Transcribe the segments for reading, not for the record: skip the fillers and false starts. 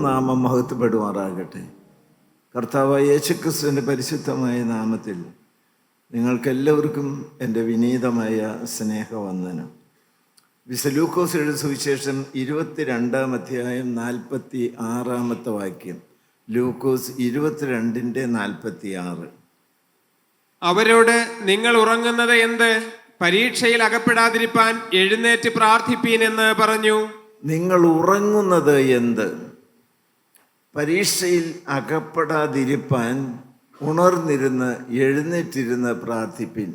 ദൈവനാമം മഹത്വപ്പെടുമാറാകട്ടെ. കർത്താവായ യേശുക്രിസ്തുവിൻ്റെ പരിശുദ്ധമായ നാമത്തിൽ നിങ്ങൾക്കെല്ലാവർക്കും എൻ്റെ വിനീതമായ സ്നേഹവന്ദനം. വിശുദ്ധ ലൂക്കോസിന്റെ സുവിശേഷം 22-ാം അധ്യായം 46-ാമത്തെ വാക്യം. ലൂക്കോസ് 22:46. അവരോട്, നിങ്ങൾ ഉറങ്ങുന്നത് എന്ത്? പരീക്ഷയിൽ അകപ്പെടാതിരിപ്പാൻ എഴുന്നേറ്റ് പ്രാർത്ഥിപ്പീൻ എന്ന് പറഞ്ഞു. നിങ്ങൾ ഉറങ്ങുന്നത് എന്ത്? പരീക്ഷയിൽ അകപ്പെടാതിരിപ്പാൻ ഉണർന്നിരുന്ന് എഴുന്നേറ്റിരുന്ന് പ്രാർത്ഥിപ്പിൻ.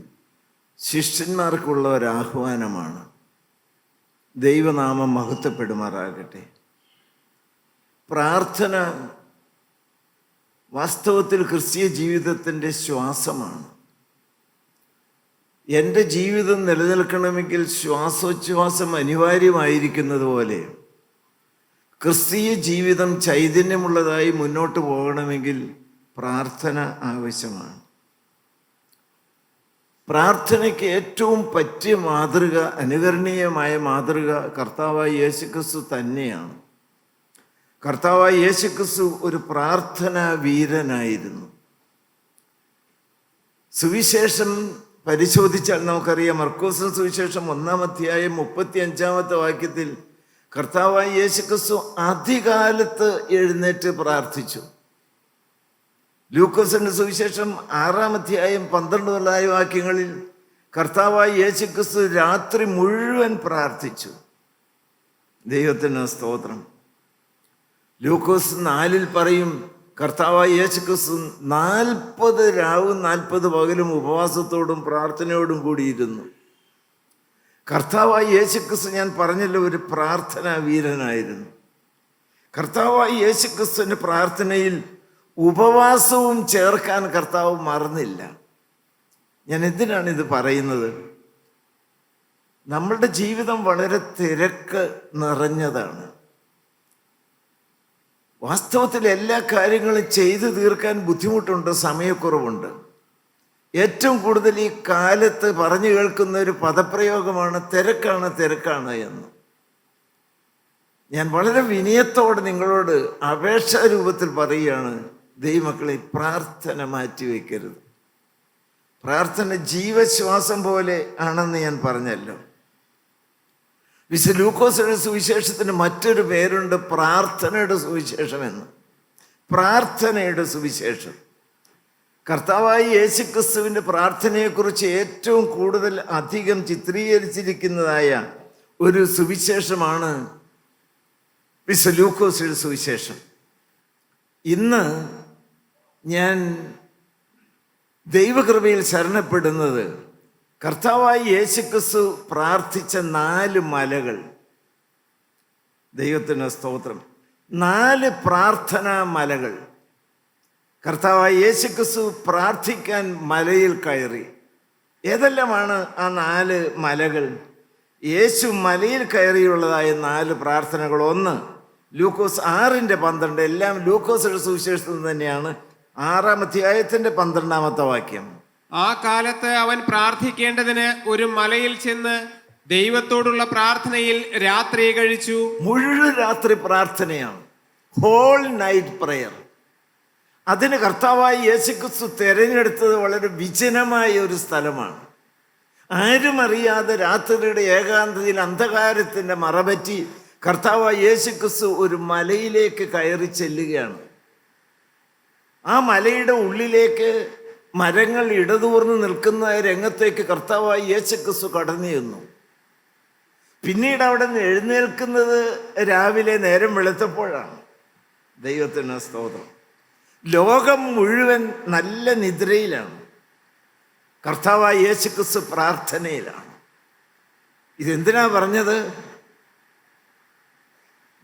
ശിഷ്യന്മാർക്കുള്ള ഒരാഹ്വാനമാണ്. ദൈവനാമം മഹത്വപ്പെടുമാറാകട്ടെ. പ്രാർത്ഥന വാസ്തവത്തിൽ ക്രിസ്തീയ ജീവിതത്തിൻ്റെ ശ്വാസമാണ്. എൻ്റെ ജീവിതം നിലനിൽക്കണമെങ്കിൽ ശ്വാസോച്ഛ്വാസം അനിവാര്യമായിരിക്കുന്നത് പോലെ ക്രിസ്തീയ ജീവിതം ചൈതന്യമുള്ളതായി മുന്നോട്ട് പോകണമെങ്കിൽ പ്രാർത്ഥന ആവശ്യമാണ്. പ്രാർത്ഥനയ്ക്ക് ഏറ്റവും പറ്റിയ മാതൃക, അനുകരണീയമായ മാതൃക കർത്താവായ യേശുക്രിസ്തു തന്നെയാണ്. കർത്താവായ യേശുക്രിസ്തു ഒരു പ്രാർത്ഥനാ വീരനായിരുന്നു. സുവിശേഷം പരിശോധിച്ചാൽ നമുക്കറിയാം. മർക്കോസിന്റെ സുവിശേഷം 1-ാം അധ്യായം 35-ാമത്തെ വാക്യത്തിൽ കർത്താവായ യേശുക്രിസ്തു അധികാലത്ത് എഴുന്നേറ്റ് പ്രാർത്ഥിച്ചു. ലൂക്കോസിന്റെ സുവിശേഷം 6-ാം അധ്യായം 12 മുതലായ വാക്യങ്ങളിൽ കർത്താവായ യേശുക്രിസ്തു രാത്രി മുഴുവൻ പ്രാർത്ഥിച്ചു. ദൈവത്തിന് സ്തോത്രം. ലൂക്കോസ് 4-ൽ പറയും, കർത്താവായ യേശുക്രിസ്തു 40 രാവും 40 പകലും ഉപവാസത്തോടും പ്രാർത്ഥനയോടും കൂടിയിരുന്നു. കർത്താവായ യേശുക്രിസ്തു, ഞാൻ പറഞ്ഞല്ലോ, ഒരു പ്രാർത്ഥനാ വീരനായിരുന്നു. കർത്താവായ യേശുക്രിസ്തുവിൻ്റെ പ്രാർത്ഥനയിൽ ഉപവാസവും ചേർക്കാൻ കർത്താവ് മറന്നില്ല. ഞാൻ എന്തിനാണ് ഇത് പറയുന്നത്? നമ്മളുടെ ജീവിതം വളരെ തിരക്ക് നിറഞ്ഞതാണ്. വാസ്തവത്തിൽ എല്ലാ കാര്യങ്ങളും ചെയ്തു തീർക്കാൻ ബുദ്ധിമുട്ടുണ്ട്, സമയക്കുറവുണ്ട്. ഏറ്റവും കൂടുതൽ ഈ കാലത്ത് പറഞ്ഞു കേൾക്കുന്ന ഒരു പദപ്രയോഗമാണ് തിരക്കാണ് എന്ന്. ഞാൻ വളരെ വിനയത്തോടെ നിങ്ങളോട് അപേക്ഷാ രൂപത്തിൽ പറയുകയാണ്, ദൈവമക്കളെ, പ്രാർത്ഥന മാറ്റിവെക്കരുത്. പ്രാർത്ഥന ജീവശ്വാസം പോലെ ആണെന്ന് ഞാൻ പറഞ്ഞല്ലോ. വിശുദ്ധ ലൂക്കോസിന്റെ സുവിശേഷത്തിന് മറ്റൊരു പേരുണ്ട്, പ്രാർത്ഥനയുടെ സുവിശേഷം എന്ന്. പ്രാർത്ഥനയുടെ സുവിശേഷം. കർത്താവായ യേശുക്രിസ്തുവിൻ്റെ പ്രാർത്ഥനയെക്കുറിച്ച് ഏറ്റവും കൂടുതൽ അധികം ചിത്രീകരിച്ചിരിക്കുന്നതായ ഒരു സുവിശേഷമാണ് വിശുദ്ധ ലൂക്കോസിന്റെ സുവിശേഷം. ഇന്ന് ഞാൻ ദൈവകൃപയിൽ ശരണപ്പെടുന്നത് കർത്താവായ യേശുക്രിസ്തു പ്രാർത്ഥിച്ച 4 മലകൾ. ദൈവത്തിന് സ്തോത്രം. 4 പ്രാർത്ഥനാ മലകൾ. കർത്താവായ യേശുക്രിസ്തു പ്രാർത്ഥിക്കാൻ മലയിൽ കയറി. ഏതെല്ലാമാണ് ആ 4 മലകൾ? യേശു മലയിൽ കയറിയുള്ളതായ 4 പ്രാർത്ഥനകൾ. 1 ലൂക്കോസ് 6:12. എല്ലാം ലൂക്കോസിന്റെ സുവിശേഷത്തിൽ തന്നെയാണ്. 6-ാം അധ്യായത്തിന്റെ 12-ാമത്തെ വാക്യം. ആ കാലത്ത് അവൻ പ്രാർത്ഥിക്കേണ്ടതിന് ഒരു മലയിൽ ചെന്ന് ദൈവത്തോടുള്ള പ്രാർത്ഥനയിൽ രാത്രി കഴിച്ചു. മുഴുവൻ രാത്രി പ്രാർത്ഥനയാണ്, ഹോൾ നൈറ്റ് പ്രയർ. അതിന് കർത്താവായ യേശുക്രിസ്തു തിരഞ്ഞെടുത്തത് വളരെ വിജനമായ ഒരു സ്ഥലമാണ്. ആരും അറിയാതെ രാത്രിയുടെ ഏകാന്തതയിൽ അന്ധകാരത്തിൻ്റെ മറപറ്റി കർത്താവായ യേശുക്രിസ്തു ഒരു മലയിലേക്ക് കയറി ചെല്ലുകയാണ്. ആ മലയുടെ ഉള്ളിലേക്ക് മരങ്ങൾ ഇടതൂർന്ന് നിൽക്കുന്ന രംഗത്തേക്ക് കർത്താവായ യേശുക്രിസ്തു കടന്നു ചെന്നു. പിന്നീട് അവിടെ നിന്ന് എഴുന്നേൽക്കുന്നത് രാവിലെ നേരം വെളുത്തപ്പോഴാണ്. ദൈവത്തിന് സ്തോത്രം. ലോകം മുഴുവൻ നല്ല നിദ്രയിലാണ്, കർത്താവായ യേശുക്രിസ്തു പ്രാർത്ഥനയിലാണ്. ഇതെന്തിനാ പറഞ്ഞത്?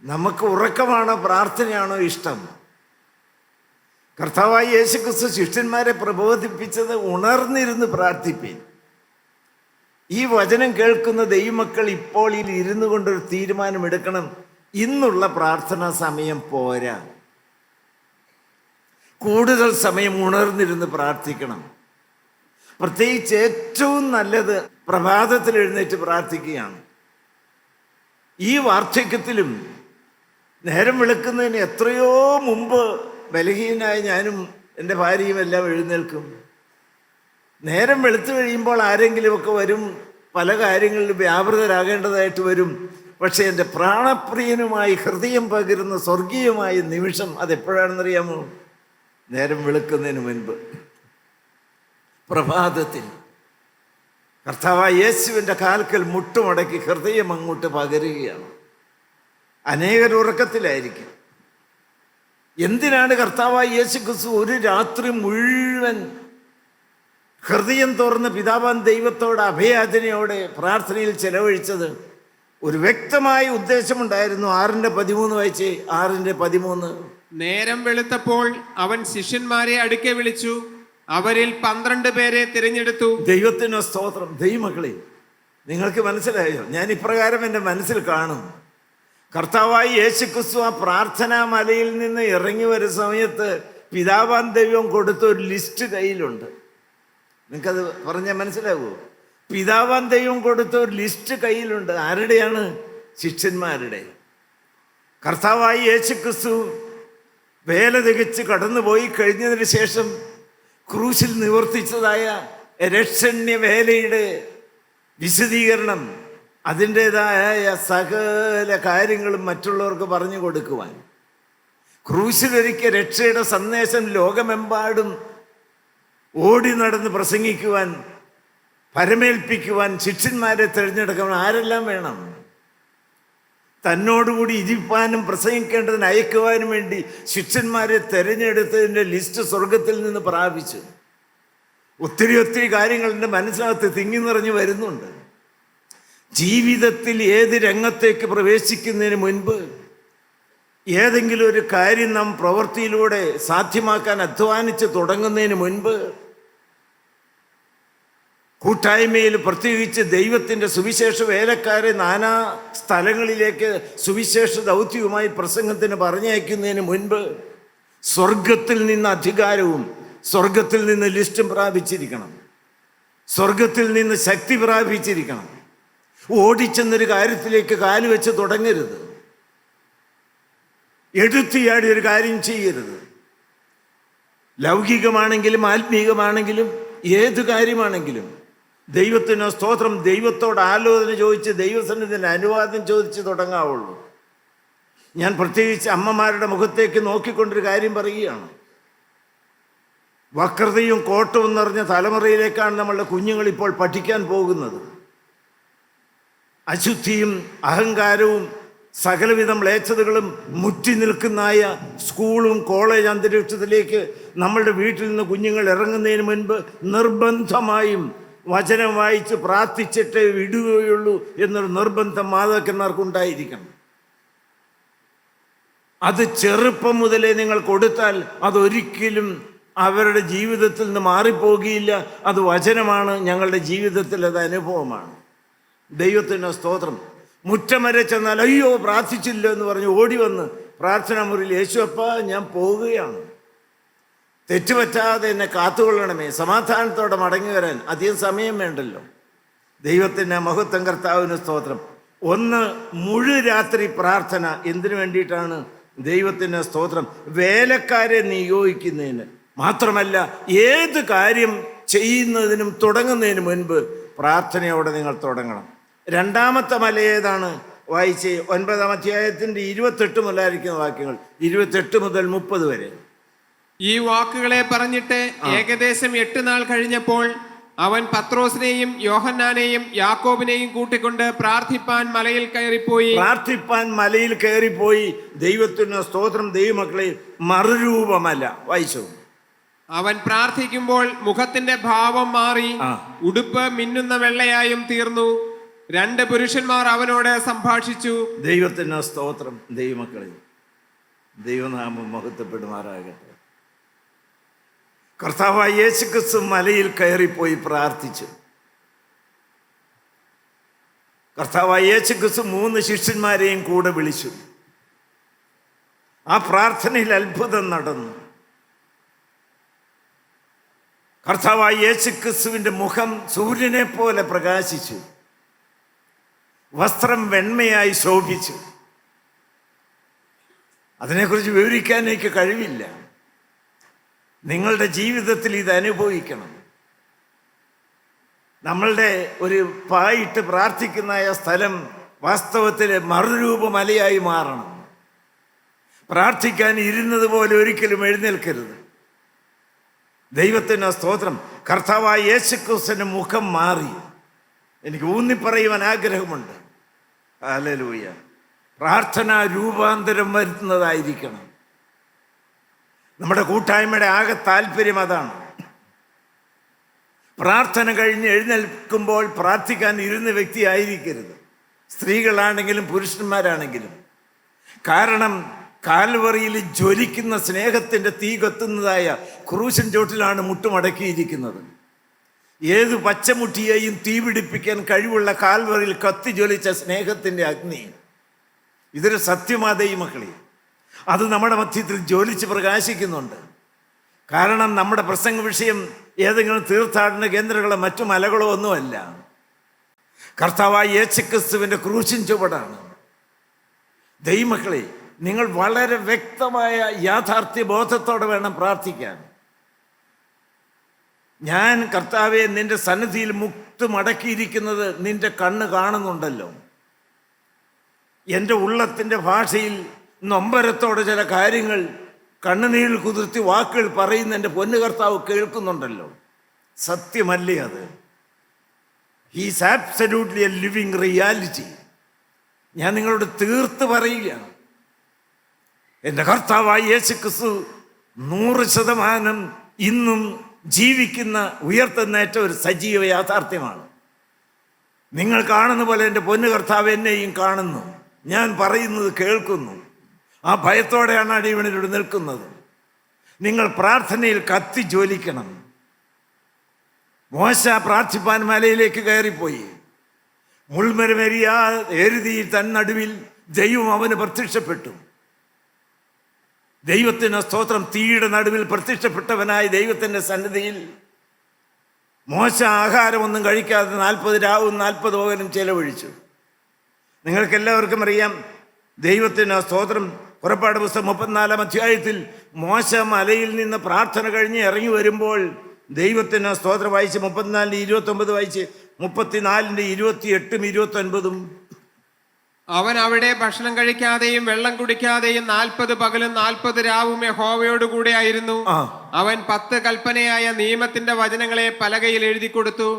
നമുക്ക് ഉറക്കമാണോ പ്രാർത്ഥനയാണോ ഇഷ്ടം? കർത്താവായ യേശുക്രിസ്തു ശിഷ്യന്മാരെ പ്രബോധിപ്പിച്ചത് ഉണർന്നിരുന്ന് പ്രാർത്ഥിപ്പീൻ. ഈ വചനം കേൾക്കുന്ന ദൈവമക്കൾ ഇപ്പോൾ ഇരുന്നു കൊണ്ടൊരു തീരുമാനമെടുക്കണം, ഇന്നുള്ള പ്രാർത്ഥനാ സമയം പോരാ, കൂടുതൽ സമയം ഉണർന്നിരുന്ന് പ്രാർത്ഥിക്കണം. പ്രത്യേകിച്ച് ഏറ്റവും നല്ലത് പ്രഭാതത്തിൽ എഴുന്നേറ്റ് പ്രാർത്ഥിക്കുകയാണ്. ഈ വാർദ്ധക്യത്തിലും നേരം വെളുക്കുന്നതിന് എത്രയോ മുമ്പ് ബലഹീനായ ഞാനും എൻ്റെ ഭാര്യയും എല്ലാം എഴുന്നേൽക്കും. നേരം വെളുത്തു കഴിയുമ്പോൾ ആരെങ്കിലുമൊക്കെ വരും, പല കാര്യങ്ങളിലും വ്യാപൃതരാകേണ്ടതായിട്ട് വരും. പക്ഷേ എൻ്റെ പ്രാണപ്രിയനുമായി ഹൃദയം പകരുന്ന സ്വർഗീയമായ നിമിഷം അതെപ്പോഴാണെന്നറിയാമോ? നേരം വെളുക്കുന്നതിന് മുൻപ്, പ്രഭാതത്തിൽ കർത്താവായ യേശുവിൻ്റെ കാൽക്കൽ മുട്ടുമടക്കി ഹൃദയം അങ്ങോട്ട് പകരുകയാണ്. അനേകർ ഉറക്കത്തിലായിരിക്കും. എന്തിനാണ് കർത്താവായ യേശു ക്രിസ്തു ഒരു രാത്രി മുഴുവൻ ഹൃദയം തുറന്ന് പിതാവാൻ ദൈവത്തോട് അഭയാചനയോടെ പ്രാർത്ഥനയിൽ ചെലവഴിച്ചത്? ഒരു വ്യക്തമായ ഉദ്ദേശമുണ്ടായിരുന്നു. 6:13 വായിച്ചേ. 6:13. നേരം വെളുത്തപ്പോൾ അവൻ ശിഷ്യന്മാരെ അടുക്കെ വിളിച്ചു, അവരിൽ 12 പേരെ തിരഞ്ഞെടുത്തു. ദൈവത്തിന് സ്തോത്രം. ദൈവമക്കളെ, നിങ്ങൾക്ക് മനസ്സിലായോ? ഞാൻ ഇപ്രകാരം എൻ്റെ മനസ്സിൽ കാണും. കർത്താവായി യേശു ക്രിസ്തു ആ പ്രാർത്ഥനാ മലയിൽ നിന്ന് ഇറങ്ങി വരുന്ന സമയത്ത് പിതാവാൻ ദൈവം കൊടുത്ത ഒരു ലിസ്റ്റ് കയ്യിലുണ്ട്. നിങ്ങൾക്കത് പറഞ്ഞാൽ മനസ്സിലാകുമോ? പിതാവാൻ ദൈവം കൊടുത്ത ഒരു ലിസ്റ്റ് കയ്യിലുണ്ട്. ആരുടെയാണ്? ശിഷ്യന്മാരുടെ. കർത്താവായി യേശു ക്രിസ്തു വേല തികച്ച് കടന്നുപോയി കഴിഞ്ഞതിന് ശേഷം ക്രൂശിൽ നിവർത്തിച്ചതായ രക്ഷണ്യ വേലയുടെ വിശദീകരണം, അതിൻ്റെതായ സകല കാര്യങ്ങളും മറ്റുള്ളവർക്ക് പറഞ്ഞു കൊടുക്കുവാൻ, ക്രൂശിലൊരിക്കൽ രക്ഷയുടെ സന്ദേശം ലോകമെമ്പാടും ഓടി നടന്ന് പ്രസംഗിക്കുവാൻ, പരമേൽപ്പിക്കുവാൻ ശിഷ്യന്മാരെ തിരഞ്ഞെടുക്കാൻ ആരെല്ലാം വേണം? തന്നോടുകൂടി ഇരിപ്പാനും പ്രസംഗിക്കേണ്ടതിന് അയക്കുവാനും വേണ്ടി ശിഷ്യന്മാരെ തിരഞ്ഞെടുത്തതിൻ്റെ ലിസ്റ്റ് സ്വർഗത്തിൽ നിന്ന് പ്രാപിച്ചു. ഒത്തിരി കാര്യങ്ങൾ എൻ്റെ മനസ്സിനകത്ത് തിങ്ങി നിറഞ്ഞു വരുന്നുണ്ട്. ജീവിതത്തിൽ ഏത് രംഗത്തേക്ക് പ്രവേശിക്കുന്നതിന് മുൻപ്, ഏതെങ്കിലും ഒരു കാര്യം നാം പ്രവൃത്തിയിലൂടെ സാധ്യമാക്കാൻ അധ്വാനിച്ച് തുടങ്ങുന്നതിന് മുൻപ്, കൂട്ടായ്മയിൽ പ്രത്യേകിച്ച് ദൈവത്തിൻ്റെ സുവിശേഷ വേലക്കാരെ നാനാ സ്ഥലങ്ങളിലേക്ക് സുവിശേഷ ദൗത്യവുമായി പ്രസംഗത്തിന് പറഞ്ഞയക്കുന്നതിന് മുൻപ് സ്വർഗത്തിൽ നിന്ന് അധികാരവും സ്വർഗത്തിൽ നിന്ന് ലിസ്റ്റും പ്രാപിച്ചിരിക്കണം. സ്വർഗത്തിൽ നിന്ന് ശക്തി പ്രാപിച്ചിരിക്കണം. ഓടിച്ചെന്നൊരു കാര്യത്തിലേക്ക് കാല് വെച്ച് തുടങ്ങരുത്. എടുത്തിയാടി ഒരു കാര്യം ചെയ്യരുത്. ലൗകികമാണെങ്കിലും ആത്മീകമാണെങ്കിലും ഏത് കാര്യമാണെങ്കിലും ദൈവത്തിന് സ്തോത്രം, ദൈവത്തോട് ആലോചന ചോദിച്ച് ദൈവസന്നിധിയിൽ അനുവാദം ചോദിച്ച് തുടങ്ങാവുള്ളൂ. ഞാൻ പ്രത്യേകിച്ച് അമ്മമാരുടെ മുഖത്തേക്ക് നോക്കിക്കൊണ്ടൊരു കാര്യം പറയുകയാണ്. വക്രതയും കോട്ടവും നിറഞ്ഞ തലമുറയിലേക്കാണ് നമ്മളുടെ കുഞ്ഞുങ്ങൾ ഇപ്പോൾ പഠിക്കാൻ പോകുന്നത്. അശുദ്ധിയും അഹങ്കാരവും സകലവിധ മ്ലേച്ഛതകളും മുറ്റി നിൽക്കുന്നതായ സ്കൂളും കോളേജ് അന്തരീക്ഷത്തിലേക്ക് നമ്മളുടെ വീട്ടിൽ നിന്ന് കുഞ്ഞുങ്ങൾ ഇറങ്ങുന്നതിന് മുൻപ് നിർബന്ധമായും വചനം വായിച്ച് പ്രാർത്ഥിച്ചിട്ടേ വിടുകയുള്ളൂ എന്നൊരു നിർബന്ധം മാതാക്കന്മാർക്കുണ്ടായിരിക്കണം. അത് ചെറുപ്പം മുതലേ നിങ്ങൾ കൊടുത്താൽ അതൊരിക്കലും അവരുടെ ജീവിതത്തിൽ നിന്ന് മാറിപ്പോകുകയില്ല. അത് വചനമാണ്, ഞങ്ങളുടെ ജീവിതത്തിൽ അത് അനുഭവമാണ്. ദൈവത്തിന് സ്തോത്രം. മുറ്റം വരെ ചെന്നാൽ അയ്യോ പ്രാർത്ഥിച്ചില്ല എന്ന് പറഞ്ഞ് ഓടി വന്ന് പ്രാർത്ഥനാ മുറിയിൽ, യേശുവപ്പ ഞാൻ പോവുകയാണ്, തെറ്റുപറ്റാതെ എന്നെ കാത്തുകൊള്ളണമേ, സമാധാനത്തോടെ മടങ്ങി വരാൻ അധികം സമയം വേണ്ടല്ലോ. ദൈവത്തിൻ്റെ മഹത്വം, കർത്താവിന് സ്തോത്രം. ഒന്ന്, മുഴുരാത്രി പ്രാർത്ഥന. എന്തിനു വേണ്ടിയിട്ടാണ്? ദൈവത്തിന് സ്തോത്രം, വേലക്കാരെ നിയോഗിക്കുന്നതിന്. മാത്രമല്ല, ഏത് കാര്യം ചെയ്യുന്നതിനും തുടങ്ങുന്നതിന് മുൻപ് പ്രാർത്ഥനയോടെ നിങ്ങൾ തുടങ്ങണം. രണ്ടാമത്തെ മല ഏതാണ്? വായിച്ച് 9-ാം അധ്യായത്തിൻ്റെ 28 മുതലായിരിക്കുന്ന വാക്യങ്ങൾ, 28 മുതൽ 30 വരെ. ഈ വാക്കുകളെ പറഞ്ഞിട്ട് ഏകദേശം 8 നാൾ കഴിഞ്ഞപ്പോൾ അവൻ പത്രോസിനെയും യോഹന്നാനെയും യാക്കോബിനെയും കൂട്ടിക്കൊണ്ട് പ്രാർത്ഥിപ്പാൻ മലയിൽ കയറിപ്പോയി. ദൈവത്തിന് സ്തോത്രം. ദൈവമക്കളെ, മറുരൂപമല്ല. വായിച്ചു. അവൻ പ്രാർത്ഥിക്കുമ്പോൾ മുഖത്തിന്റെ ഭാവം മാറി ഉടുപ്പ് മിന്നുന്ന വെള്ളയായും തീർന്നു. 2 പുരുഷന്മാർ അവനോട് സംഭാഷിച്ചു. ദൈവത്തിന് സ്തോത്രം. ദൈവമക്കളെ, ദൈവനാമം മഹത്വപ്പെടുമാറാകട്ടെ. കർത്താവായ യേശു ക്രിസ്തു മലയിൽ കയറിപ്പോയി പ്രാർത്ഥിച്ചു. കർത്താവായ യേശു ക്രിസ്തു 3 ശിഷ്യന്മാരെയും കൂടെ വിളിച്ചു. ആ പ്രാർത്ഥനയിൽ അത്ഭുതം നടന്നു. കർത്താവായ യേശു ക്രിസ്തുവിൻ്റെ മുഖം സൂര്യനെ പോലെ പ്രകാശിച്ചു. വസ്ത്രം വെണ്മയായി ശോഭിച്ചു. അതിനെക്കുറിച്ച് വിവരിക്കാൻ എനിക്ക് കഴിവില്ല. നിങ്ങളുടെ ജീവിതത്തിൽ ഇത് അനുഭവിക്കണം. നമ്മളുടെ ഒരു പായിട്ട് പ്രാർത്ഥിക്കുന്ന ആ സ്ഥലം വാസ്തവത്തിൽ മറുരൂപമലയായി മാറണം. പ്രാർത്ഥിക്കാൻ ഇരുന്നത് പോലെ ഒരിക്കലും എഴുന്നേൽക്കരുത്. ദൈവത്തിന് സ്തോത്രം. കർത്താവായ യേശുക്രിസ്തുവിന്റെ മുഖം മാറി. എനിക്ക് ഊന്നിപ്പറയുവാൻ ആഗ്രഹമുണ്ട്. ഹല്ലേലൂയ. പ്രാർത്ഥന രൂപാന്തരം വരുത്തുന്നതായിരിക്കണം. നമ്മുടെ കൂട്ടായ്മയുടെ ആകെ താല്പര്യം അതാണ്. പ്രാർത്ഥന കഴിഞ്ഞ് എഴുന്നേൽക്കുമ്പോൾ പ്രാർത്ഥിക്കാൻ ഇരുന്ന വ്യക്തി ആയിരിക്കരുത്, സ്ത്രീകളാണെങ്കിലും പുരുഷന്മാരാണെങ്കിലും. കാരണം കാൽവറിയിൽ ജ്വലിക്കുന്ന സ്നേഹത്തിൻ്റെ തീ കത്തുന്നതായ ക്രൂശൻ ചോട്ടിലാണ് മുട്ടുമടക്കിയിരിക്കുന്നത്. ഏത് പച്ചമുട്ടിയെയും തീ പിടിപ്പിക്കാൻ കഴിവുള്ള കാൽവറിയിൽ കത്തി ജ്വലിച്ച സ്നേഹത്തിൻ്റെ അഗ്നി. ഇതൊരു സത്യമാതൈ മക്കളെ, അത് നമ്മുടെ മധ്യത്തിൽ ജ്വലിച്ച് പ്രകാശിക്കുന്നുണ്ട്. കാരണം നമ്മുടെ പ്രസംഗ വിഷയം ഏതെങ്കിലും തീർത്ഥാടന കേന്ദ്രങ്ങളോ മറ്റു മലകളോ ഒന്നുമല്ല. കർത്താവായ യേശുക്രിസ്തുവിൻ്റെ ക്രൂശിൻ ചുവടാണ്. ദൈവമക്കളെ, നിങ്ങൾ വളരെ വ്യക്തമായ യാഥാർത്ഥ്യ ബോധത്തോടെ വേണം പ്രാർത്ഥിക്കാൻ. ഞാൻ കർത്താവെ നിന്റെ സന്നിധിയിൽ മുക്ത് മടക്കിയിരിക്കുന്നത് നിന്റെ കണ്ണ് കാണുന്നുണ്ടല്ലോ. എൻ്റെ ഉള്ളത്തിൻ്റെ ഭാഷയിൽ നൊമ്പരത്തോടെ ചില കാര്യങ്ങൾ കണ്ണുനീരിൽ കുതിർത്തി വാക്കുകൾ പറയുന്ന എൻ്റെ പൊന്നു കർത്താവ് കേൾക്കുന്നുണ്ടല്ലോ. സത്യമല്ലേ അത്? He's absolutely A living reality. ഞാൻ നിങ്ങളോട് തീർത്ത് പറയുകയാണ്, എൻ്റെ കർത്താവായ യേശുക്രിസ്തു 100% ഇന്നും ജീവിക്കുന്ന ഉയർത്തെന്നേറ്റ ഒരു സജീവ യാഥാർത്ഥ്യമാണ്. നിങ്ങൾ കാണുന്ന പോലെ എൻ്റെ പൊന്നു കർത്താവ് എന്നെയും കാണുന്നു. ഞാൻ പറയുന്നത് കേൾക്കുന്നു. ആ ഭയത്തോടെയാണ് അടിയവനിലൂടെ നിൽക്കുന്നത്. നിങ്ങൾ പ്രാർത്ഥനയിൽ കത്തി ജ്വലിക്കണം. മോശ പ്രാർത്ഥിപ്പാൻ മലയിലേക്ക് കയറിപ്പോയി. മുൾമരമേറിയ എരുതിയിൽ തന്നടുവിൽ ദൈവം അവന് പ്രത്യക്ഷപ്പെട്ടു. ദൈവത്തിന് സ്തോത്രം. തീയുടെ നടുവിൽ പ്രത്യക്ഷപ്പെട്ടവനായി ദൈവത്തിൻ്റെ സന്നിധിയിൽ മോശ ആഹാരമൊന്നും കഴിക്കാതെ 40 രാവും 40 പകലും ചെലവഴിച്ചു. നിങ്ങൾക്കെല്ലാവർക്കും അറിയാം, ദൈവത്തിന് സ്തോത്രം. പുറപ്പാട് പുസ്തകം 34-ാം അധ്യായത്തിൽ മോശ മലയിൽ നിന്ന് പ്രാർത്ഥന കഴിഞ്ഞ് ഇറങ്ങി വരുമ്പോൾ ദൈവത്തിന് സ്തോത്രം വായിച്ച് 34-29 വായിച്ച് 34-28-29. അവൻ അവിടെ ഭക്ഷണം കഴിക്കാതെയും വെള്ളം കുടിക്കാതെയും 40 പകലും 40 രാവും യഹോവയോട് കൂടെ ആയിരുന്നു. അവൻ 10 കൽപ്പനയായ നിയമത്തിന്റെ വചനങ്ങളെ പലകയിൽ എഴുതി കൊടുത്തു.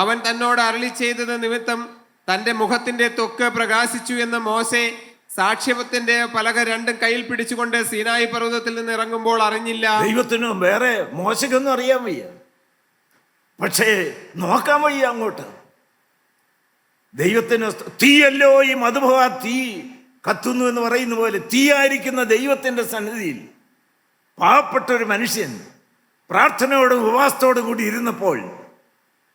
അവൻ തന്നോട് അരുളി ചെയ്തത് നിമിത്തം തന്റെ മുഖത്തിന്റെ ത്വക്ക് പ്രകാശിച്ചു എന്ന് മോശെ സാക്ഷ്യത്തിന്റെ പലക രണ്ടും കയ്യിൽ പിടിച്ചുകൊണ്ട് സീനായി പർവ്വതത്തിൽ നിന്ന് ഇറങ്ങുമ്പോൾ അറിഞ്ഞില്ല. ദൈവത്തിനും വേറെ മോശക്കൊന്നും അറിയാൻ വയ്യ, പക്ഷേ നോക്കാൻ വയ്യ അങ്ങോട്ട്. ദൈവത്തിന് തീയല്ലോ ഈ മധുഭവ തീ കത്തുന്നു എന്ന് പറയുന്ന പോലെ തീയായിരിക്കുന്ന ദൈവത്തിൻ്റെ സന്നിധിയിൽ പാവപ്പെട്ട ഒരു മനുഷ്യൻ പ്രാർത്ഥനയോടും ഉപവാസത്തോടും കൂടി ഇരുന്നപ്പോൾ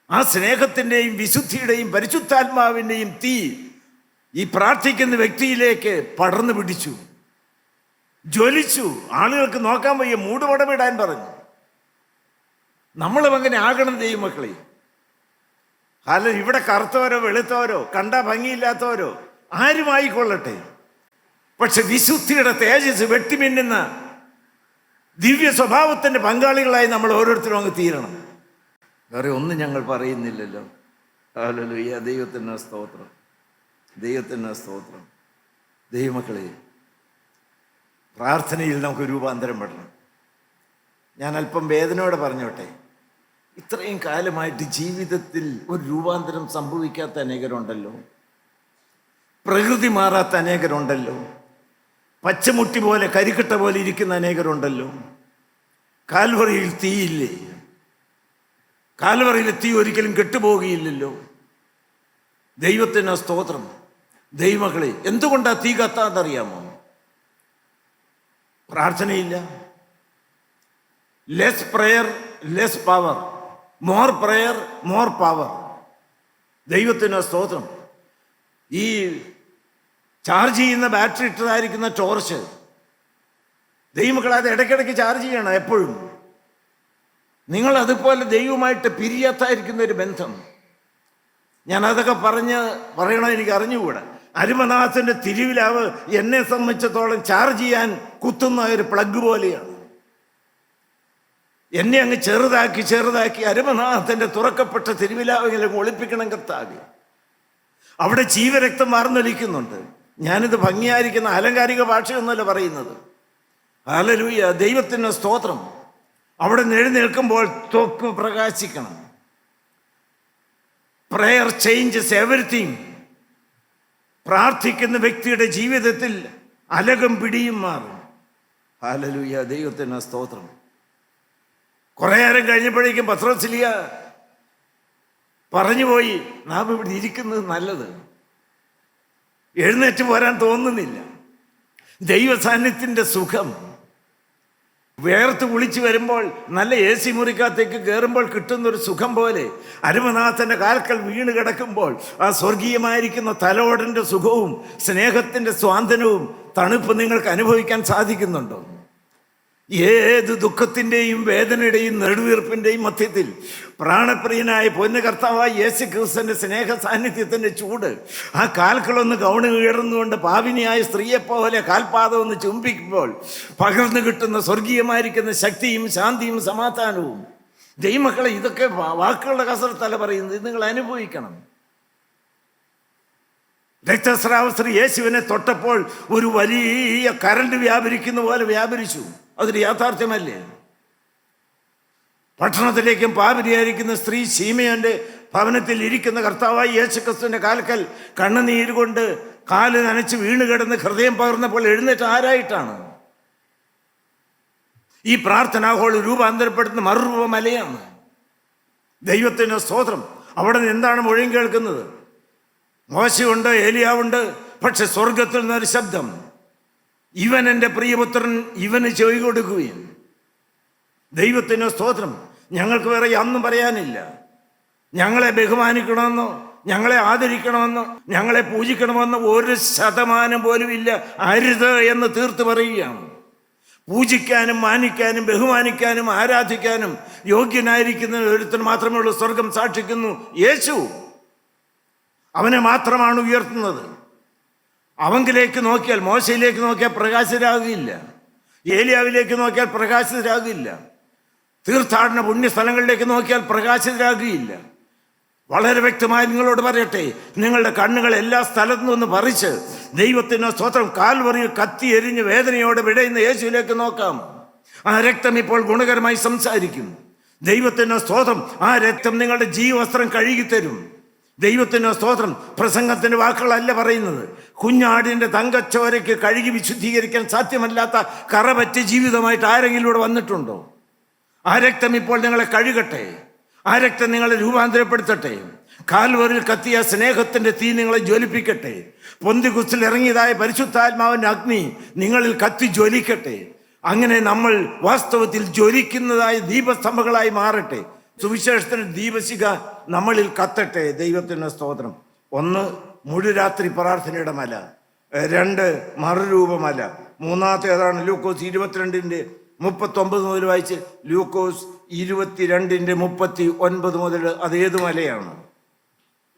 ആ സ്നേഹത്തിൻ്റെയും വിശുദ്ധിയുടെയും പരിശുദ്ധാത്മാവിൻ്റെയും തീ ഈ പ്രാർത്ഥിക്കുന്ന വ്യക്തിയിലേക്ക് പടർന്നു പിടിച്ചു, ജ്വലിച്ചു. ആളുകൾക്ക് നോക്കാൻ വയ്യ, മൂടുപടമിടാൻ പറഞ്ഞു. നമ്മളും അങ്ങനെ ആകണം ദൈവമക്കളെ. അല്ല, ഇവിടെ കറുത്തവരോ വെളുത്തവരോ കണ്ടാ ഭംഗിയില്ലാത്തവരോ ആരുമായിക്കൊള്ളട്ടെ, പക്ഷെ വിശുദ്ധിയുടെ തേജസ് വെട്ടിമിന്നുന്ന ദിവ്യ സ്വഭാവത്തിൻ്റെ പങ്കാളികളായി നമ്മൾ ഓരോരുത്തരും അങ്ങ് തീരണം. വേറെ ഒന്നും ഞങ്ങൾ പറയുന്നില്ലല്ലോ. ഹല്ലേലൂയ. ദൈവത്തിന് സ്തോത്രം, ദൈവത്തിന് സ്തോത്രം. ദൈവമക്കളെ, പ്രാർത്ഥനയിൽ നമുക്ക് രൂപാന്തരം പെടണം. ഞാൻ അല്പം വേദനയോടെ പറഞ്ഞോട്ടെ, ഇത്രയും കാലമായിട്ട് ജീവിതത്തിൽ ഒരു രൂപാന്തരം സംഭവിക്കാത്ത അനേകരുണ്ടല്ലോ, പ്രകൃതി മാറാത്ത അനേകരുണ്ടല്ലോ, പച്ചമുട്ടി പോലെ കരിക്കട്ട പോലെ ഇരിക്കുന്ന അനേകരുണ്ടല്ലോ. കാൽവറിയിൽ തീയില്ലേ? കാൽവറിയിലെ തീ ഒരിക്കലും കെട്ടുപോകുകയില്ലല്ലോ. ദൈവത്തിന് സ്തോത്രം. ദൈവമക്കളെ, എന്തുകൊണ്ടാ തീ കത്താന്നറിയാമോ? പ്രാർത്ഥനയില്ല. Less prayer less power, more prayer more power. ദൈവത്തിന് സ്തോത്രം. ഈ ചാർജ് ചെയ്യുന്ന ബാറ്ററി ഇട്ടതായിരിക്കുന്ന ടോർച്ച്, ദൈവമക്കളെ, അത് ഇടയ്ക്കിടയ്ക്ക് ചാർജ് ചെയ്യണം എപ്പോഴും. നിങ്ങൾ അതുപോലെ ദൈവമായിട്ട് പിരിയാത്തായിരിക്കുന്ന ഒരു ബന്ധം. ഞാൻ അതൊക്കെ പറയണോ എനിക്ക് അറിഞ്ഞുകൂടാ. അരുമനാഥന്റെ തിരുവിലാവ് എന്നെ സംബന്ധിച്ചിടത്തോളം ചാർജ് ചെയ്യാൻ കുത്തുന്ന ഒരു പ്ലഗ് പോലെയാണ്. എന്നെ അങ്ങ് ചെറുതാക്കി അരുമനാഥന്റെ തുറക്കപ്പെട്ട തിരുവിലാവെങ്കിലും ഒളിപ്പിക്കണം കർത്താവേ. അവിടെ ജീവരക്തം വാർന്നൊലിക്കുന്നുണ്ട്. ഞാനിത് ഭംഗിയായിരിക്കുന്ന അലങ്കാരിക ഭാഷയൊന്നുമല്ല പറയുന്നത്. ഹല്ലേലൂയ, ദൈവത്തിന് സ്തോത്രം. അവിടെ എഴുന്നേൽക്കുമ്പോൾ ത്വക്ക് പ്രകാശിക്കണം. Prayer changes everything. പ്രാർത്ഥിക്കുന്ന വ്യക്തിയുടെ ജീവിതത്തിൽ അലകും പിടിയും മാറും. ഹല്ലേലൂയ, ദൈവത്തിന് സ്തോത്രം. കുറെ നേരം കഴിഞ്ഞപ്പോഴേക്കും പത്രോസ്ലിയ പറഞ്ഞുപോയി, നാം ഇവിടെ ഇരിക്കുന്നത് നല്ലത്, എഴുന്നേറ്റ് പോരാൻ തോന്നുന്നില്ല. ദൈവ സാന്നിധ്യത്തിന്റെ സുഖം വേർത്ത് കുളിച്ച് വരുമ്പോൾ, നല്ല AC മുറിക്കകത്തേക്ക് കയറുമ്പോൾ കിട്ടുന്നൊരു സുഖം പോലെ അരുമനാഥന്റെ കാൽക്കൽ വീണ് കിടക്കുമ്പോൾ ആ സ്വർഗീയമായിരിക്കുന്ന തലോടന്റെ സുഖവും സ്നേഹത്തിന്റെ സ്വാന്തനവും തണുപ്പ് നിങ്ങൾക്ക് അനുഭവിക്കാൻ സാധിക്കുന്നുണ്ടോ? ഏത് ദുഃഖത്തിൻ്റെയും വേദനയുടെയും നെടുവീർപ്പിൻ്റെയും മധ്യത്തിൽ പ്രാണപ്രിയനായ പൊന്നു കർത്താവായ യേശു ക്രിസ്തുവിന്റെ സ്നേഹ സാന്നിധ്യത്തിന്റെ ചൂട് ആ കാൽക്കളൊന്ന് കൗണ് ഉയർന്നുകൊണ്ട് പാവിനിയായ സ്ത്രീയെപ്പോലെ കാൽപാദം ഒന്ന് ചുംബിക്കുമ്പോൾ പകർന്നു കിട്ടുന്ന സ്വർഗീയമായിരിക്കുന്ന ശക്തിയും ശാന്തിയും സമാധാനവും. ദൈവമക്കളെ, ഇതൊക്കെ വാക്കുകളുടെ കസരത്തല്ല പറയുന്നത്, ഇത് നിങ്ങൾ അനുഭവിക്കണം. രക്തസ്രാവസ്ത്രീ യേശുവിനെ തൊട്ടപ്പോൾ ഒരു വലിയ കരണ്ട് വ്യാപരിക്കുന്ന പോലെ വ്യാപരിച്ചു. അതൊരു യാഥാർത്ഥ്യമല്ലേ? പട്ടണത്തിലേക്കും പാപിനിയായിരിക്കുന്ന സ്ത്രീ ശീമയോന്റെ ഭവനത്തിൽ ഇരിക്കുന്ന കർത്താവായ യേശുക്രിസ്തുവിന്റെ കാൽക്കൽ കണ്ണുനീര് കൊണ്ട് കാല് നനച്ച് വീണ് കിടന്ന് ഹൃദയം പകർന്നപ്പോൾ എഴുന്നേറ്റ് ആരായിട്ടാണ്? ഈ പ്രാർത്ഥനാ ഹോൾ രൂപാന്തരപ്പെടുന്ന മറുരൂപമലയാണ്. ദൈവത്തിന് സ്തോത്രം. അവിടെ നിന്ന് എന്താണ് മുഴങ്ങി കേൾക്കുന്നത്? മോശയുണ്ട്, ഏലിയാവുണ്ട്, പക്ഷെ സ്വർഗത്തിൽ നിന്നൊരു ശബ്ദം, ഇവൻ എൻ്റെ പ്രിയപുത്രൻ, ഇവന് ചെവി കൊടുക്കുകയും. ദൈവത്തിന് സ്തോത്രം. ഞങ്ങൾക്ക് വേറെ ഒന്നും പറയാനില്ല. ഞങ്ങളെ ബഹുമാനിക്കണമെന്നോ ഞങ്ങളെ ആദരിക്കണമെന്നോ ഞങ്ങളെ പൂജിക്കണമെന്നോ 1% പോലും ഇല്ല. അരുത് എന്ന് തീർത്ത് പറയുകയാണ്. പൂജിക്കാനും മാനിക്കാനും ബഹുമാനിക്കാനും ആരാധിക്കാനും യോഗ്യനായിരിക്കുന്ന ഒരുത്തൻ മാത്രമേ ഉള്ളൂ. സ്വർഗം സാക്ഷിക്കുന്നു, യേശു. അവനെ മാത്രമാണ് ഉയർത്തുന്നത്. അവങ്കിലേക്ക് നോക്കിയാൽ, മോശയിലേക്ക് നോക്കിയാൽ പ്രകാശിതരാകില്ല, ഏലിയാവിലേക്ക് നോക്കിയാൽ പ്രകാശിതരാകില്ല, തീർത്ഥാടന പുണ്യസ്ഥലങ്ങളിലേക്ക് നോക്കിയാൽ പ്രകാശിതരാകുകയില്ല. വളരെ വ്യക്തമായി നിങ്ങളോട് പറയട്ടെ, നിങ്ങളുടെ കണ്ണുകൾ എല്ലാ സ്ഥലത്തു നിന്ന് പറിച്ച് ദൈവത്തിന് സ്തോത്രം കാൽവറിയിൽ കത്തി എരിഞ്ഞ് വേദനയോടെ വിടയുന്ന യേശുവിലേക്ക് നോക്കാം. ആ രക്തം ഇപ്പോൾ ഗുണകരമായി സംസാരിക്കും. ദൈവത്തിന് സ്തോത്രം. ആ രക്തം നിങ്ങളുടെ ജീവവസ്ത്രം കഴുകിത്തരും. ദൈവത്തിന് സ്തോത്രം. പ്രസംഗത്തിന്റെ വാക്കുകളല്ല പറയുന്നത്. കുഞ്ഞാടിന്റെ തങ്കച്ചോരയ്ക്ക് കഴുകി വിശുദ്ധീകരിക്കാൻ സാധ്യമല്ലാത്ത കറപറ്റിയ ജീവിതമായിട്ട് ആരെങ്കിലും ഇവിടെ വന്നിട്ടുണ്ടോ? ആ രക്തം ഇപ്പോൾ നിങ്ങളെ കഴുകട്ടെ. ആ രക്തം നിങ്ങളെ രൂപാന്തരപ്പെടുത്തട്ടെ. കാൽവറിൽ കത്തിയ സ്നേഹത്തിന്റെ തീ നിങ്ങളെ ജ്വലിപ്പിക്കട്ടെ. പൊന്തികുസ്തിൽ ഇറങ്ങിയതായ പരിശുദ്ധാത്മാവിന്റെ അഗ്നി നിങ്ങളിൽ കത്തി ജ്വലിക്കട്ടെ. അങ്ങനെ നമ്മൾ വാസ്തവത്തിൽ ജ്വലിക്കുന്നതായ ദീപസ്തംഭങ്ങളായി മാറട്ടെ. സുവിശേഷത്തിന് ദീപശിഖ നമ്മളിൽ കത്തട്ടെ. ദൈവത്തിന് സ്തോത്രം. 1 മുഴുരാത്രി പ്രാർത്ഥനയുടെ മല, 2 മറുരൂപമല, 3 ഏതാണ്? ലൂക്കോസ് 22:39 മുതൽ വായിച്ച് ലൂക്കോസ് 22:39 മുതൽ. അത് ഏത് മലയാണ്?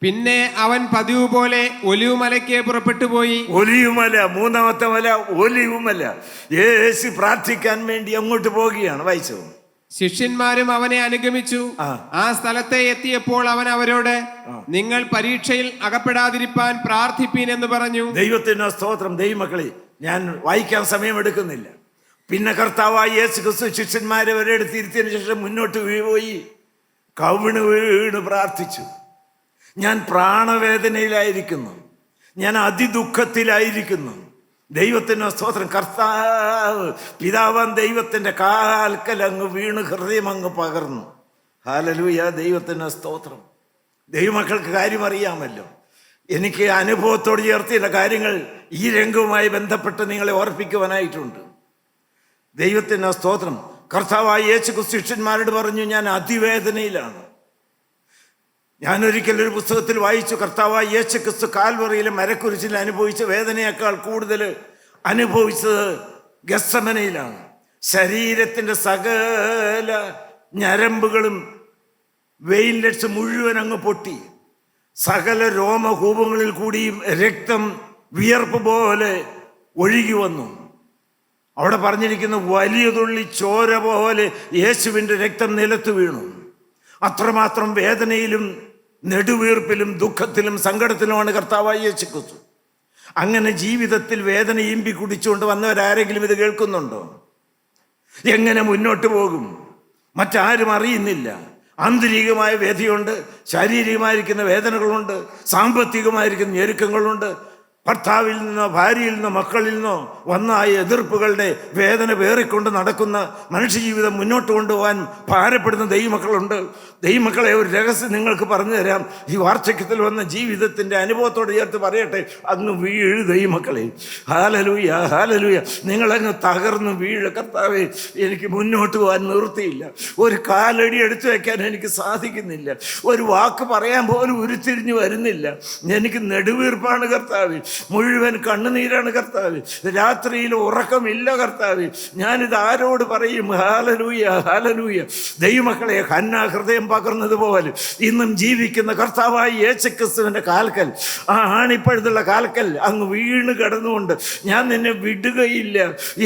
പിന്നെ അവൻ പതിവ് പോലെ ഒലിവുമലയ്ക്ക് പുറപ്പെട്ടു പോയി. ഒലിവുമല, 3ാമത്തെ മല ഒലിവുമല. യേശു പ്രാർത്ഥിക്കാൻ വേണ്ടി അങ്ങോട്ട് പോവുകയാണ്. വായിച്ചു. ശിഷ്യന്മാരും അവനെ അനുഗമിച്ചു. ആ സ്ഥലത്തെ എത്തിയപ്പോൾ അവൻ അവരോട്, നിങ്ങൾ പരീക്ഷയിൽ അകപ്പെടാതിരിപ്പാൻ പ്രാർത്ഥിപ്പീൻ എന്ന് പറഞ്ഞു. ദൈവത്തിന് സ്തോത്രം. ദൈവമക്കളെ, ഞാൻ വായിക്കാൻ സമയമെടുക്കുന്നില്ല. പിന്നെ കർത്താവായ യേശു ക്രിസ്തു ശിഷ്യന്മാരെ വരെ എടുത്തിരുത്തിയതിനു ശേഷം മുന്നോട്ട് പോയി കവിണ് വീണ് പ്രാർത്ഥിച്ചു. ഞാൻ പ്രാണവേദനയിലായിരിക്കുന്നു, ഞാൻ അതിദുഃഖത്തിലായിരിക്കുന്നു. ദൈവത്തിന് സ്തോത്രം. കർത്താവ് പിതാവാൻ ദൈവത്തിന്റെ കാൽക്കൽ അങ്ങ് വീണ് ഹൃദയം അങ്ങ് പകർന്നു. ഹല്ലേലൂയ, ദൈവത്തിന് സ്തോത്രം. ദൈവമക്കൾക്ക് കാര്യം അറിയാമല്ലോ. എനിക്ക് അനുഭവത്തോട് ചേർത്തിയുള്ള കാര്യങ്ങൾ ഈ രംഗവുമായി ബന്ധപ്പെട്ട് നിങ്ങളെ ഓർപ്പിക്കുവാനായിട്ടുണ്ട്. ദൈവത്തിന് സ്തോത്രം. കർത്താവായ യേശു ക്രിസ്തു ശിഷ്യന്മാരോട് പറഞ്ഞു, ഞാൻ അതിവേദനയിലാണ്. ഞാനൊരിക്കൽ ഒരു പുസ്തകത്തിൽ വായിച്ചു, കർത്താവായ യേശു ക്രിസ്തു കാൽവറിയിലെ മരക്കുരിശിൽ അനുഭവിച്ച വേദനയേക്കാൾ കൂടുതൽ അനുഭവിച്ചത് ഗെത്സമനയിലാണ്. ശരീരത്തിൻ്റെ സകല ഞരമ്പുകളും വെയിൻലെറ്റ്സ് മുഴുവൻ അങ്ങ് പൊട്ടി, സകല രോമകൂപങ്ങളിൽ കൂടിയും രക്തം വിയർപ്പ് പോലെ ഒഴുകി വന്നു. അവിടെ പറഞ്ഞിരിക്കുന്ന വലിയ തുള്ളി ചോര പോലെ യേശുവിൻ്റെ രക്തം നിലത്ത് വീണു. അത്രമാത്രം വേദനയിലും നെടുവീർപ്പിലും ദുഃഖത്തിലും സങ്കടത്തിലുമാണ് കർത്താവായ യേശു ക്രിസ്തു. അങ്ങനെ ജീവിതത്തിൽ വേദന ഈമ്പി കുടിച്ചുകൊണ്ട് വന്നവരാരെങ്കിലും ഇത് കേൾക്കുന്നുണ്ടോ? എങ്ങനെ മുന്നോട്ട് പോകും? മറ്റാരും അറിയുന്നില്ല. ആന്തരികമായ വേദനയുണ്ട്, ശാരീരികമായിരിക്കുന്ന വേദനകളുണ്ട്, സാമ്പത്തികമായിരിക്കുന്ന ഞെരുക്കങ്ങളുണ്ട്, ഭർത്താവിൽ നിന്നോ ഭാര്യയിൽ നിന്നോ മക്കളിൽ നിന്നോ വന്ന ആ എതിർപ്പുകളുടെ വേദന പേറിക്കൊണ്ട് നടക്കുന്ന മനുഷ്യജീവിതം മുന്നോട്ട് കൊണ്ടുപോകാൻ ഭാരപ്പെടുന്ന ദൈവമക്കളുണ്ട്. ദൈവമക്കളെ, ഒരു രഹസ്യം നിങ്ങൾക്ക് പറഞ്ഞു തരാം. ഈ വാർദ്ധക്യത്തിൽ വന്ന ജീവിതത്തിൻ്റെ അനുഭവത്തോട് ചേർത്ത് പറയട്ടെ, അങ്ങ് വീഴ് ദൈവമക്കളെ. Hallelujah, hallelujah. നിങ്ങളങ്ങ് തകർന്ന് വീഴ്. കർത്താവേ, എനിക്ക് മുന്നോട്ട് പോകാൻ നിവൃത്തിയില്ല, ഒരു കാലടി എടുത്തു വയ്ക്കാൻ എനിക്ക് സാധിക്കുന്നില്ല, ഒരു വാക്ക് പറയാൻ പോലും ഉരുത്തിരിഞ്ഞു വരുന്നില്ല, എനിക്ക് നെടുവീർപ്പാണ് കർത്താവേ, മുഴുവൻ കണ്ണുനീരാണ് കർത്താവ്, രാത്രിയിൽ ഉറക്കമില്ല കർത്താവ്, ഞാനിത് ആരോട് പറയും? Hallelujah, hallelujah. ദൈവമക്കളെ, ഹന്ന ഹൃദയം പകർന്നതുപോലെ ഇന്നും ജീവിക്കുന്ന കർത്താവായ യേശുക്രിസ്തുവിന്റെ കാൽക്കൽ, ആ ആണിപ്പഴുതുള്ള കാൽക്കൽ അങ്ങ് വീണ് കിടന്നുകൊണ്ട്, ഞാൻ നിന്നെ വിടുകയില്ല,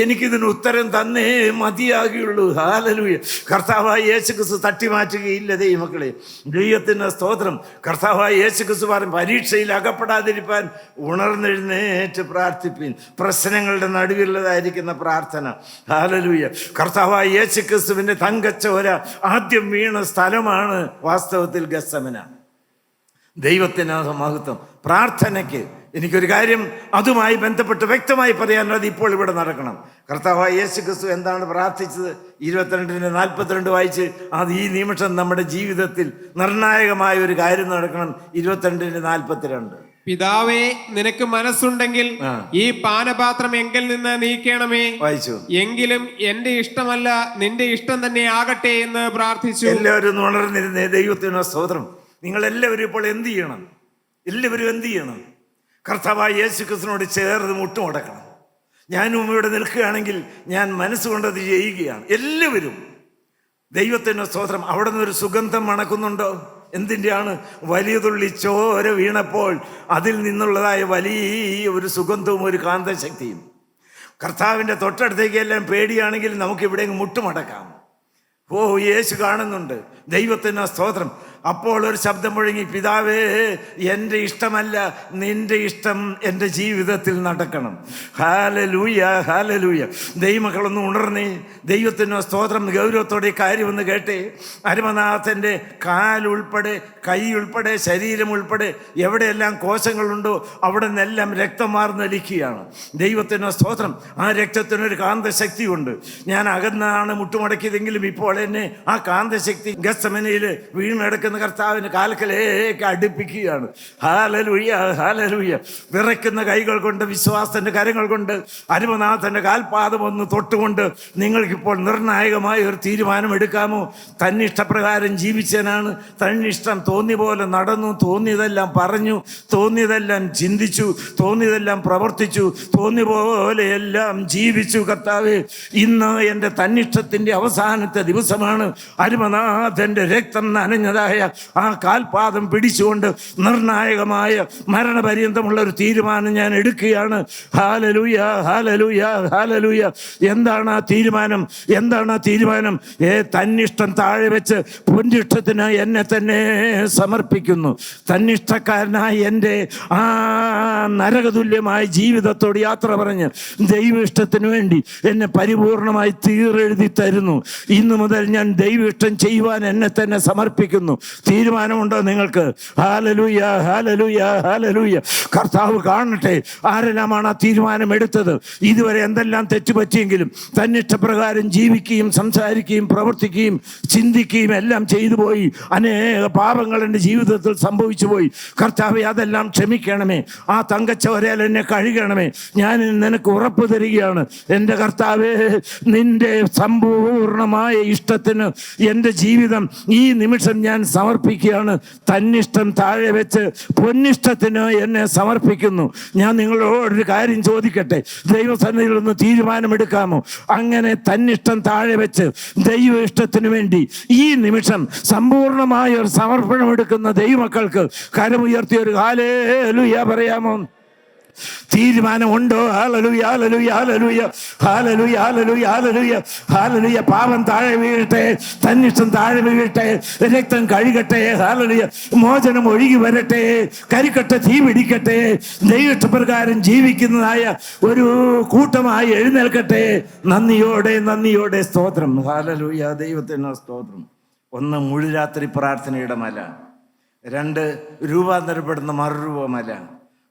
എനിക്കിതിന് ഉത്തരം തന്നേ മതിയാകുള്ളൂ. ഹാലലൂയ. കർത്താവായ യേശുക്രിസ്തു തട്ടിമാറ്റുകയില്ല. ദൈവമക്കളെ, ദൈവത്തിന് സ്തോത്രം. കർത്താവായ യേശുക്രിസ്തു പറയും, പരീക്ഷയിൽ അകപ്പെടാതിരിക്കാൻ ഉണർന്നെഴുന്നേറ്റ് പ്രാർത്ഥിപ്പിൻ. പ്രശ്നങ്ങളുടെ നടുവിലുള്ളതായിരിക്കുന്ന പ്രാർത്ഥന. ഹാലലൂയ. കർത്താവായ യേശുക്രിസ്തുവിന്റെ തങ്കച്ചോര ആദ്യം വീണ സ്ഥലമാണ് വാസ്തവത്തിൽ ഗത്സമന. ദൈവത്തിന് മഹത്വം. പ്രാർത്ഥനയ്ക്ക് എനിക്കൊരു കാര്യം അതുമായി ബന്ധപ്പെട്ട് വ്യക്തമായി പറയാൻ, അത് ഇപ്പോൾ ഇവിടെ നടക്കണം. കർത്താവായ യേശുക്രിസ്തു എന്താണ് പ്രാർത്ഥിച്ചത്? 22:42 വായിച്ച്, അത് ഈ നിമിഷം നമ്മുടെ ജീവിതത്തിൽ നിർണായകമായ ഒരു കാര്യം നടക്കണം. 22:42. പിതാവേ, നിനക്ക് മനസ്സുണ്ടെങ്കിൽ ഈ പാനപാത്രം എങ്കിൽ നിന്ന് നീക്കണമേ. വായിച്ചു. എങ്കിലും എന്റെ ഇഷ്ടമല്ല, നിന്റെ ഇഷ്ടം തന്നെ ആകട്ടെ എന്ന് പ്രാർത്ഥിച്ചു. എല്ലാവരും ഉണർന്നിരുന്നേ. ദൈവത്തിന് സ്തോത്രം. നിങ്ങളെല്ലാവരും ഇപ്പോൾ എന്ത് ചെയ്യണം? എല്ലാവരും എന്ത് ചെയ്യണം? കർത്താവായ യേശുക്രിസ്തുവിനോട് ചേർന്ന് മുട്ടുമടക്കണം. ഞാനും ഇവിടെ നിൽക്കുകയാണെങ്കിൽ ഞാൻ മനസ്സുകൊണ്ടത് ചെയ്യുകയാണ്. എല്ലാവരും. ദൈവത്തിന് സ്തോത്രം. അവിടെ നിന്നൊരു സുഗന്ധം മണക്കുന്നുണ്ടോ? എന്തിൻ്റെയാണ്? വലിയ തുള്ളി ചോര വീണപ്പോൾ അതിൽ നിന്നുള്ളതായ വലിയ ഒരു സുഗന്ധവും ഒരു കാന്തശക്തിയും. കർത്താവിൻ്റെ തൊട്ടടുത്തേക്ക് എല്ലാം പേടിയാണെങ്കിൽ നമുക്കിവിടെ മുട്ടുമടക്കാം. ഓ, യേശു കാണുന്നുണ്ട്. ദൈവത്തിന് സ്തോത്രം. അപ്പോൾ ഒരു ശബ്ദം മുഴങ്ങി, പിതാവേ, എൻ്റെ ഇഷ്ടമല്ല, നിന്റെ ഇഷ്ടം എൻ്റെ ജീവിതത്തിൽ നടക്കണം. Hallelujah, hallelujah. ദൈവമക്കളൊന്ന് ഉണർന്നേ. ദൈവത്തിന് സ്തോത്രം. ഗൗരവത്തോടെ കാര്യമൊന്ന് കേട്ടേ. അരുമനാഥൻ്റെ കാലുൾപ്പെടെ, കൈ ഉൾപ്പെടെ, ശരീരം ഉൾപ്പെടെ എവിടെയെല്ലാം കോശങ്ങളുണ്ടോ അവിടെ നിന്നെല്ലാം രക്തം വാർന്നൊലിക്കുകയാണ്. ദൈവത്തിന് സ്തോത്രം. ആ രക്തത്തിനൊരു കാന്തശക്തിയുണ്ട്. ഞാൻ അകന്നാണ് മുട്ടുമടക്കിയതെങ്കിലും ഇപ്പോൾ എന്നെ ആ കാന്തശക്തി ഗത്സമനയിൽ വീണെടുക്കുന്ന കർത്താവിന് കാൽക്കലേക്ക് അടുപ്പിക്കുകയാണ്. Hallelujah, hallelujah. വിറയ്ക്കുന്ന കൈകൾ കൊണ്ട്, വിശ്വാസത്തിന്റെ കരങ്ങൾ കൊണ്ട് അരുമനാഥന്റെ കാൽപാദം ഒന്ന് തൊട്ടുകൊണ്ട് നിങ്ങൾക്കിപ്പോൾ നിർണായകമായ ഒരു തീരുമാനം എടുക്കാമോ? തന്നിഷ്ടപ്രകാരം ജീവിച്ചനാണ്. തന്നിഷ്ടം തോന്നിയ പോലെ നടന്നു, തോന്നിയതെല്ലാം പറഞ്ഞു, തോന്നിയതെല്ലാം ചിന്തിച്ചു, തോന്നിയതെല്ലാം പ്രവർത്തിച്ചു, തോന്നിയ പോലെയെല്ലാം ജീവിച്ചു. കർത്താവേ, ഇന്ന് എൻ്റെ തന്നിഷ്ടത്തിൻ്റെ അവസാനത്തെ ദിവസമാണ്. അരുമനാഥന്റെ രക്തം നനഞ്ഞതായ ആ കാൽപാദം പിടിച്ചുകൊണ്ട് നിർണായകമായ മരണപര്യന്തമുള്ള ഒരു തീരുമാനം ഞാൻ എടുക്കുകയാണ്. Hallelujah, hallelujah, hallelujah. എന്താണ് ആ തീരുമാനം? എന്താണ് ആ തീരുമാനം? തന്നിഷ്ടം താഴെ വെച്ച് പൊന്നിഷ്ടത്തിന് എന്നെ തന്നെ സമർപ്പിക്കുന്നു. തന്നിഷ്ടക്കാരനായി എൻ്റെ ആ നരകതുല്യമായ ജീവിതത്തോട് യാത്ര പറഞ്ഞ് ദൈവ ഇഷ്ടത്തിന് വേണ്ടി എന്നെ പരിപൂർണമായി തീരെഴുതി തരുന്നു. ഇന്നു മുതൽ ഞാൻ ദൈവ ഇഷ്ടം ചെയ്യുവാൻ എന്നെ തന്നെ സമർപ്പിക്കുന്നു. തീരുമാനമുണ്ടോ നിങ്ങൾക്ക്? Hallelujah, hallelujah, hallelujah. കർത്താവ് കാണട്ടെ ആരെല്ലാമാണ് ആ തീരുമാനം എടുത്തത്. ഇതുവരെ എന്തെല്ലാം തെറ്റുപറ്റിയെങ്കിലും തന്നിഷ്ടപ്രകാരം ജീവിക്കുകയും സംസാരിക്കുകയും പ്രവർത്തിക്കുകയും ചിന്തിക്കുകയും എല്ലാം ചെയ്തു പോയി. അനേക പാപങ്ങൾ എൻ്റെ ജീവിതത്തിൽ സംഭവിച്ചു പോയി. കർത്താവെ, അതെല്ലാം ക്ഷമിക്കണമേ. ആ തങ്കച്ചോരയിൽ എന്നെ കഴുകണമേ. ഞാൻ നിനക്ക് ഉറപ്പ് തരികയാണ്, എൻ്റെ കർത്താവേ, നിന്റെ സമ്പൂർണമായ ഇഷ്ടത്തിന് എൻ്റെ ജീവിതം ഈ നിമിഷം ഞാൻ സമർപ്പിക്കുകയാണ്. തന്നിഷ്ടം താഴെ വെച്ച് പൊന്നിഷ്ടത്തിന് എന്നെ സമർപ്പിക്കുന്നു. ഞാൻ നിങ്ങളോടൊരു കാര്യം ചോദിക്കട്ടെ, ദൈവസന്നിധിയിൽ ഒന്ന് തീരുമാനമെടുക്കാമോ? അങ്ങനെ തന്നിഷ്ടം താഴെ വെച്ച് ദൈവ ഇഷ്ടത്തിന് വേണ്ടി ഈ നിമിഷം സമ്പൂർണമായ ഒരു സമർപ്പണം എടുക്കുന്ന ദൈവമക്കൾക്ക് കരമുയർത്തിയ ഒരു ഹല്ലേലൂയ പറയാമോ? തീരുമാനമുണ്ടോ? Hallelujah, hallelujah, hallelujah, hallelujah, hallelujah, hallelujah, hallelujah. പാപം താഴെ വീഴട്ടെ, തന്നിഷ്ടം താഴെ വീഴട്ടെ, രക്തം കഴുകട്ടെ, ഹല്ലേലൂയ. മോചനം ഒഴുകി വരട്ടെ, കരിക്കട്ട തീ പിടിക്കട്ടെ, ദൈവപ്രകാരം ജീവിക്കുന്നതായ ഒരു കൂട്ടമായി എഴുന്നേൽക്കട്ടെ. നന്ദിയോടെ സ്തോത്രം. ഹല്ലേലൂയ, ദൈവത്തിന് സ്തോത്രം. 1 മുഴുരാത്രി പ്രാർത്ഥനയുടെ മല, 2 രൂപാന്തരപ്പെടുന്ന മറുരൂപമല,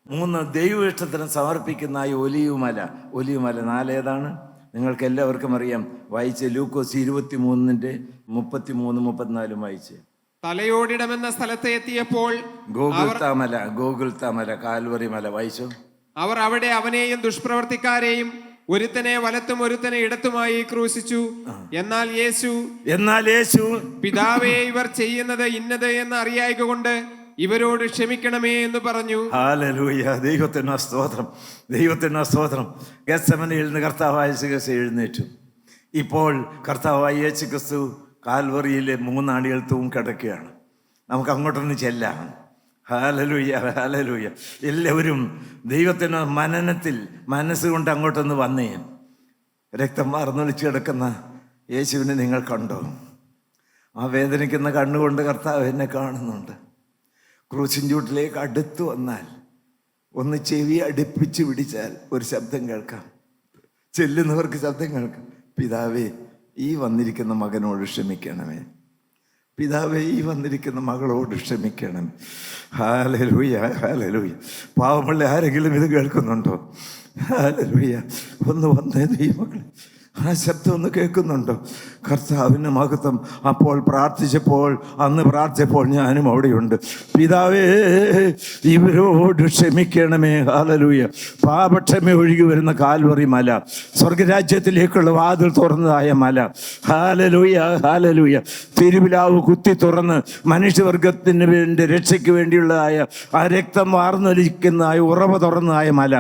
3 ദൈവ ഇഷ്ടത്തിന് സമർപ്പിക്കുന്ന ഈ ഒലിവുമല. 4 ഏതാണ്? നിങ്ങൾക്ക് എല്ലാവർക്കും അറിയാം. വായിച്ച് ലൂക്കോസ് 23:33-34 വായിച്ച്. തലയോടിടമെന്ന സ്ഥലത്ത് എത്തിയപ്പോൾ ഗോകുൽത്താമല, കാൽവറി മല വായിച്ചു. അവർ അവിടെ അവനെയും ദുഷ്പ്രവർത്തിക്കാരെയും ഒരുത്തനെ വലത്തും ഒരുത്തനെ ഇടത്തുമായി ക്രൂശിച്ചു. എന്നാൽ യേശു പിതാവേ, ഇവർ ചെയ്യുന്നത് ഇന്നത് എന്ന് അറിയായ്ക കൊണ്ട് ഇവരോട് ക്ഷമിക്കണമേ എന്ന് പറഞ്ഞു. ഹല്ലേലൂയ, ദൈവത്തിന് സ്തോത്രം, ദൈവത്തിന് സ്തോത്രം. ഗെത്സമനയിൽ നിന്ന് കർത്താവായ യേശു എഴുന്നേറ്റു. ഇപ്പോൾ കർത്താവായ യേശു ക്രിസ്തു കാൽവറിയിലെ 3 ആണികൾ തൂങ്ങിക്കിടക്കുകയാണ്. നമുക്ക് അങ്ങോട്ടൊന്ന് ചെല്ലാം. Hallelujah, hallelujah. എല്ലാവരും ദൈവത്തിന് മനനത്തിൽ മനസ്സുകൊണ്ട് അങ്ങോട്ടൊന്ന് വന്നേ. രക്തം വാർന്നൊലിച്ച് കിടക്കുന്ന യേശുവിനെ നിങ്ങൾ കണ്ടോ? ആ വേദനിക്കുന്ന കണ്ണുകൊണ്ട് കർത്താവ് എന്നെ കാണുന്നുണ്ട്. ക്രൂശിൻ ചൂട്ടിലേക്ക് അടുത്ത് വന്നാൽ, ഒന്ന് ചെവി അടുപ്പിച്ച് പിടിച്ചാൽ ഒരു ശബ്ദം കേൾക്കാം. ചെല്ലുന്നവർക്ക് ശബ്ദം കേൾക്കാം. പിതാവേ, ഈ വന്നിരിക്കുന്ന മകനോട് ക്ഷമിക്കണമേ. പിതാവേ, ഈ വന്നിരിക്കുന്ന മകളോട് ക്ഷമിക്കണം. Hallelujah, hallelujah. പാവമുള്ള ആരെങ്കിലും ഇത് കേൾക്കുന്നുണ്ടോ? ഹല്ലേലൂയ. ഒന്ന് വന്നേ ദൈവമക്കളെ, ആ ശബ്ദം ഒന്ന് കേൾക്കുന്നുണ്ടോ? കർത്താവിൻ്റെ മഹത്വം. അപ്പോൾ അന്ന് പ്രാർത്ഥിച്ചപ്പോൾ ഞാനും അവിടെയുണ്ട്. പിതാവേ, ഇവരോട് ക്ഷമിക്കണമേ. ഹല്ലേലൂയ. പാപക്ഷമ ഒഴുകി വരുന്ന കാൽവറി മല, സ്വർഗരാജ്യത്തിലേക്കുള്ള വാതിൽ തുറന്നതായ മല. Hallelujah, hallelujah. തിരുവിലാവ് കുത്തി തുറന്ന് മനുഷ്യവർഗത്തിന് വേണ്ടി രക്ഷയ്ക്ക് വേണ്ടിയുള്ളതായ ആ രക്തം വാർന്നൊലിക്കുന്നതായ ഉറവ തുറന്നതായ മല.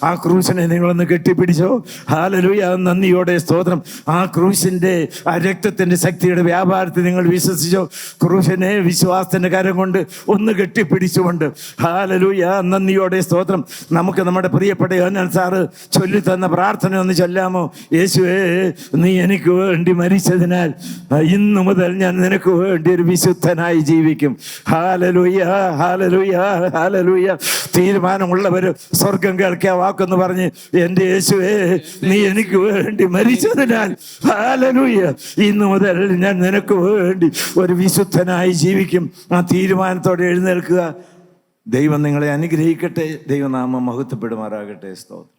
ആ ക്രൂശിനെ നിങ്ങളൊന്ന് കെട്ടിപ്പിടിച്ചോ? ഹല്ലേലൂയ, നന്ദിയോടെ സ്തോത്രം. ആ ക്രൂശിൻ്റെ ആ രക്തത്തിൻ്റെ ശക്തിയുടെ വ്യാപാരത്തിൽ നിങ്ങൾ വിശ്വസിച്ചോ? ക്രൂശിനെ വിശ്വാസത്തിൻ്റെ കരം കൊണ്ട് ഒന്ന് കെട്ടിപ്പിടിച്ചുകൊണ്ട് ഹല്ലേലൂയ, നന്ദിയോടെ സ്തോത്രം. നമുക്ക് നമ്മുടെ പ്രിയപ്പെട്ട യോഹന്നാൻ സാറ് ചൊല്ലിത്തന്ന പ്രാർത്ഥന ഒന്ന് ചൊല്ലാമോ? യേശുവേ, നീ എനിക്ക് വേണ്ടി മരിച്ചതിനാൽ ഇന്നു മുതൽ ഞാൻ നിനക്ക് വേണ്ടി ഒരു വിശുദ്ധനായി ജീവിക്കും. Hallelujah, hallelujah, hallelujah. തീരുമാനമുള്ളവർ സ്വർഗം കേൾക്കുക വാക്കെന്ന് പറഞ്ഞ്, എൻ്റെ യേശുവേ, നീ എനിക്ക് വേണ്ടി മരിച്ചതിനാൽ ഹല്ലേലൂയ, ഇന്നു മുതൽ ഞാൻ നിനക്ക് വേണ്ടി ഒരു വിശുദ്ധനായി ജീവിക്കും. ആ തീരുമാനത്തോടെ എഴുന്നേൽക്കുക. ദൈവം നിങ്ങളെ അനുഗ്രഹിക്കട്ടെ. ദൈവനാമം മഹത്വപ്പെടുമാറാകട്ടെ. സ്തോത്രം.